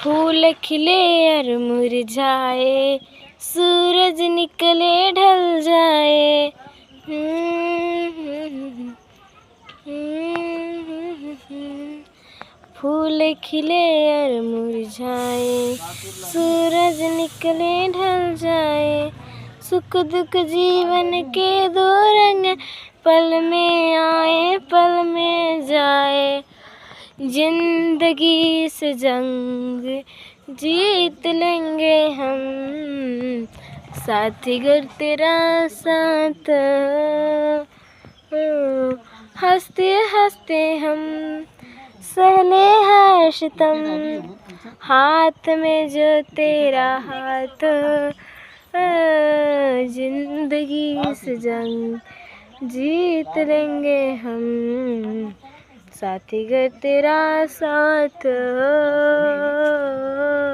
फूल खिले और मुरझाए, सूरज निकले ढल जाए। फूल खिले और मुरझाए, सूरज निकले ढल जाए। सुख दुख जीवन के दो रंग, पल में आए पल में जाए। जिंदगी से जंग जीत लेंगे हम, साथी गर तेरा साथ हो। हंसते हंसते हम सहले हैं सितम, हाथ में जो तेरा हाथ हो। जिंदगी से जंग जीत लेंगे हम, साथी गर तेरा साथ हो।